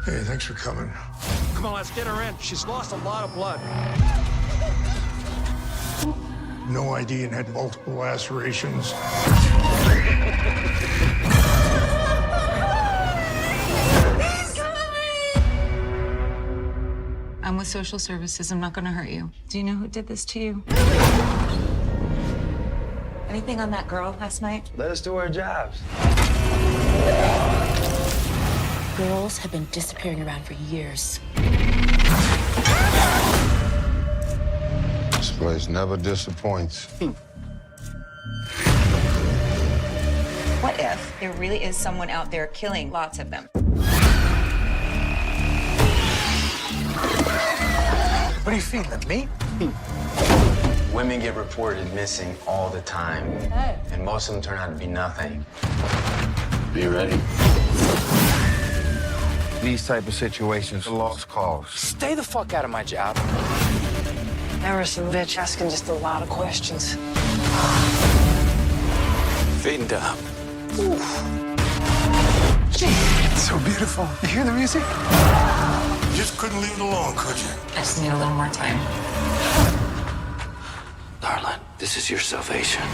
Hey, thanks for coming. Come on, let's get her in. She's lost a lot of blood. No ID and had multiple lacerations. I'm with social services. I'm not going to hurt you. Do you know who did this to you? Anything on that girl last night? Let us do our jobs. Girls have been disappearing around for years. This place never disappoints. What if there really is someone out there killing lots of them? What are you feeding them, meat? Women get reported missing all the time. Hey. And most of them turn out to be nothing. Be ready. These type of situations are lost cause. Stay the fuck out of my job. There was some bitch asking just a lot of questions. Feeding dumb. It's so beautiful. You hear the music? Just couldn't leave it alone, could you? I just need a little more time. Darling, this is your salvation.